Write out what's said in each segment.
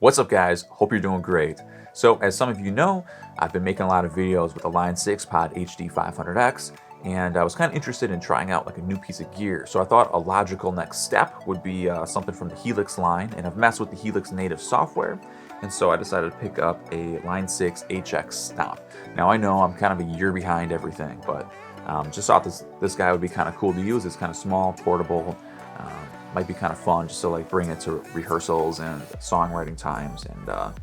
What's up guys, hope you're doing great. So as some of you know, I've been making a lot of videos with the Line 6 Pod HD 500X, and I was kind of interested in trying out like a new piece of gear. So I thought a logical next step would be something from the Helix line, and I've messed with the Helix native software, and so I decided to pick up a Line 6 HX Stomp. Now I know I'm kind of a year behind everything, but just thought this guy would be kind of cool to use. It's kind of small, portable, might be kind of fun just to like bring it to rehearsals and songwriting times and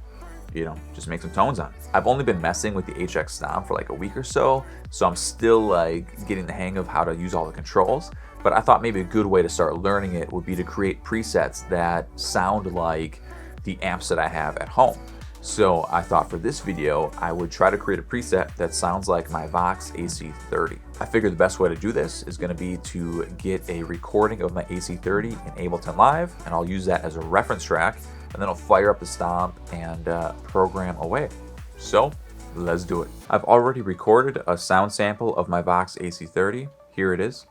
you know, just make some tones on it. I've only been messing with the HX Stomp for like a week or so I'm still like getting the hang of how to use all the controls, but I thought maybe a good way to start learning it would be to create presets that sound like the amps that I have at home. So I thought for this video, I would try to create a preset that sounds like my VOX AC-30. I figured the best way to do this is going to be to get a recording of my AC-30 in Ableton Live, and I'll use that as a reference track, and then I'll fire up the Stomp and program away. So let's do it. I've already recorded a sound sample of my VOX AC-30. Here it is.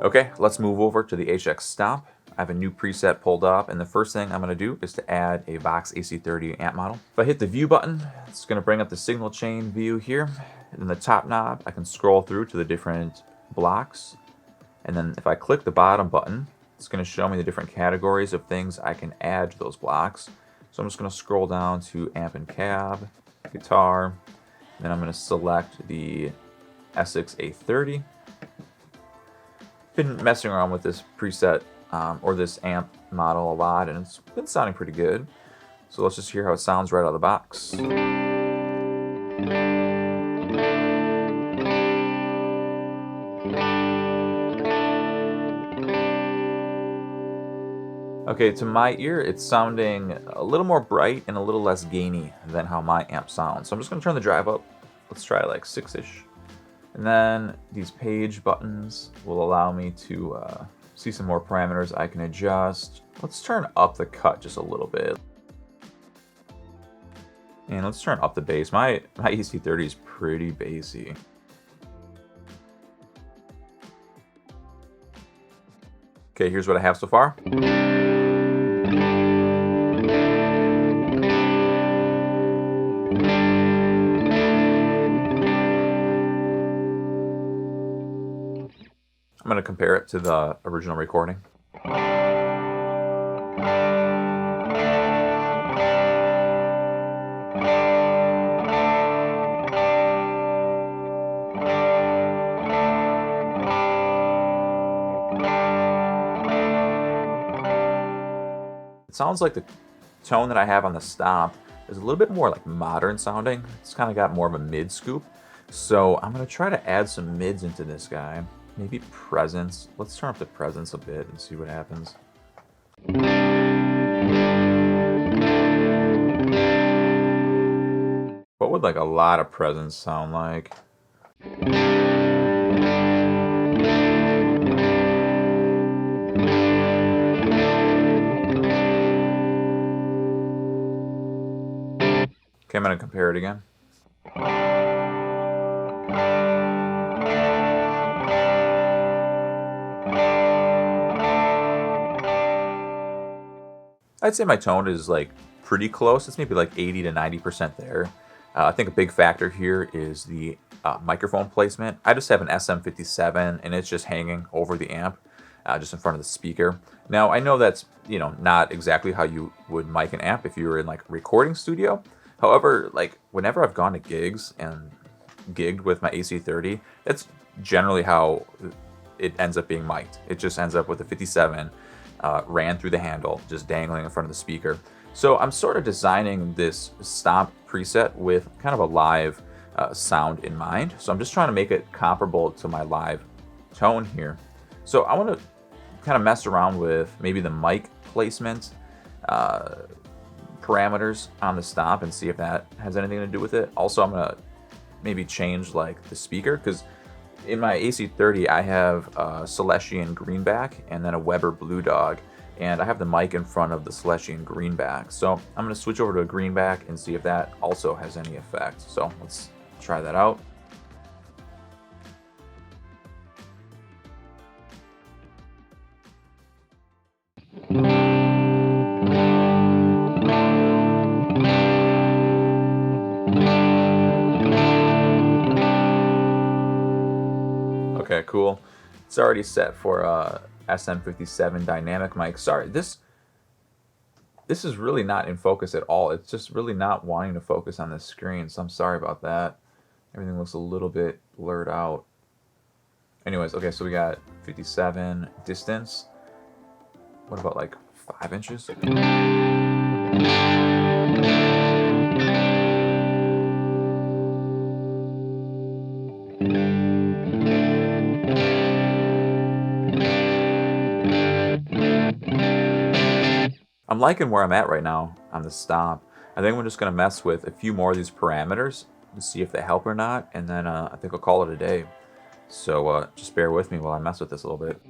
Okay, let's move over to the HX Stomp. I have a new preset pulled up, and the first thing I'm going to do is to add a VOX AC-30 amp model. If I hit the view button, it's going to bring up the signal chain view here. And in the top knob, I can scroll through to the different blocks. And then if I click the bottom button, it's going to show me the different categories of things I can add to those blocks. So I'm just going to scroll down to amp and cab, guitar, and then I'm going to select the HX A30. Been messing around with this preset or this amp model a lot, and it's been sounding pretty good. So let's just hear how it sounds right out of the box. Okay, to my ear, it's sounding a little more bright and a little less gainy than how my amp sounds. So I'm just going to turn the drive up. Let's try like 6-ish. And then these page buttons will allow me to see some more parameters I can adjust. Let's turn up the cut just a little bit. And let's turn up the bass. My AC-30 is pretty bassy. Okay, here's what I have so far. I'm going to compare it to the original recording. It sounds like the tone that I have on the Stomp is a little bit more like modern sounding. It's kind of got more of a mid scoop. So I'm going to try to add some mids into this guy. Maybe presence. Let's turn up the presence a bit and see what happens. What would like a lot of presence sound like? Okay, I'm going to compare it again. I'd say my tone is like pretty close. It's maybe like 80 to 90% there. I think a big factor here is the microphone placement. I just have an SM57 and it's just hanging over the amp, just in front of the speaker. Now I know that's, you know, not exactly how you would mic an amp if you were in like a recording studio. However, like whenever I've gone to gigs and gigged with my AC-30, that's generally how it ends up being mic'd. It just ends up with a 57. Ran through the handle, just dangling in front of the speaker. So I'm sort of designing this Stomp preset with kind of a live sound in mind. So I'm just trying to make it comparable to my live tone here. So I want to kind of mess around with maybe the mic placement parameters on the Stomp and see if that has anything to do with it. Also, I'm going to maybe change like the speaker, because in my AC-30 I have a Celestian Greenback and then a Weber Blue Dog, and I have the mic in front of the Celestion greenback. So I'm going to switch over to a greenback and see if that also has any effect. So let's try that out. Okay, cool. It's already set for SM57 dynamic mic. Sorry, this is really not in focus at all. It's just really not wanting to focus on this screen, so I'm sorry about that. Everything looks a little bit blurred out. Anyways, okay, so we got 57 distance. What about like 5 inches? I'm liking where I'm at right now on the Stomp. I think I'm just going to mess with a few more of these parameters to see if they help or not, and then I think I'll call it a day. So just bear with me while I mess with this a little bit.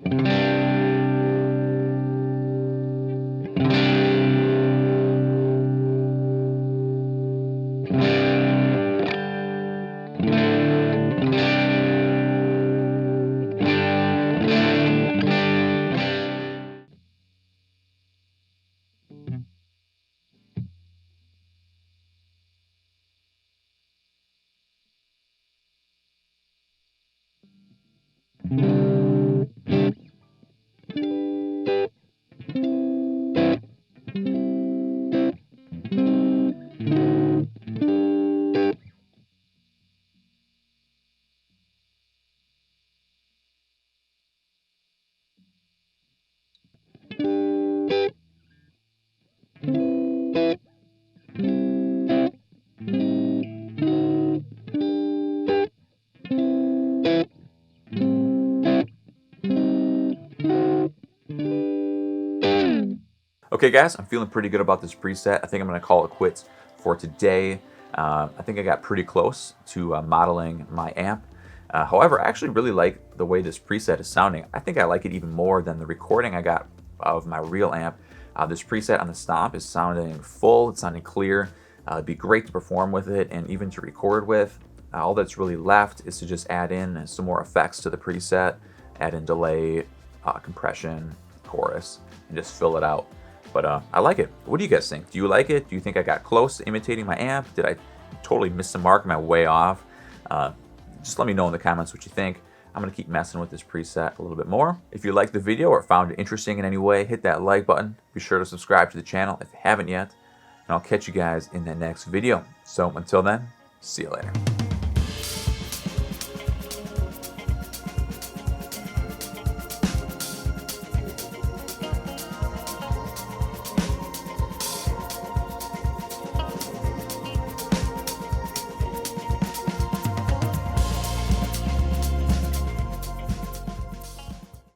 Okay guys, I'm feeling pretty good about this preset. I think I'm going to call it quits for today. I think I got pretty close to modeling my amp. However, I actually really like the way this preset is sounding. I think I like it even more than the recording I got of my real amp. This preset on the Stomp is sounding full, it's sounding clear. It'd be great to perform with it and even to record with. All that's really left is to just add in some more effects to the preset, add in delay, compression, chorus, and just fill it out. But I like it. What do you guys think? Do you like it? Do you think I got close to imitating my amp? Did I totally miss the mark? Am I way off? Just let me know in the comments what you think. I'm going to keep messing with this preset a little bit more. If you liked the video or found it interesting in any way, hit that like button. Be sure to subscribe to the channel if you haven't yet. And I'll catch you guys in the next video. So until then, see you later.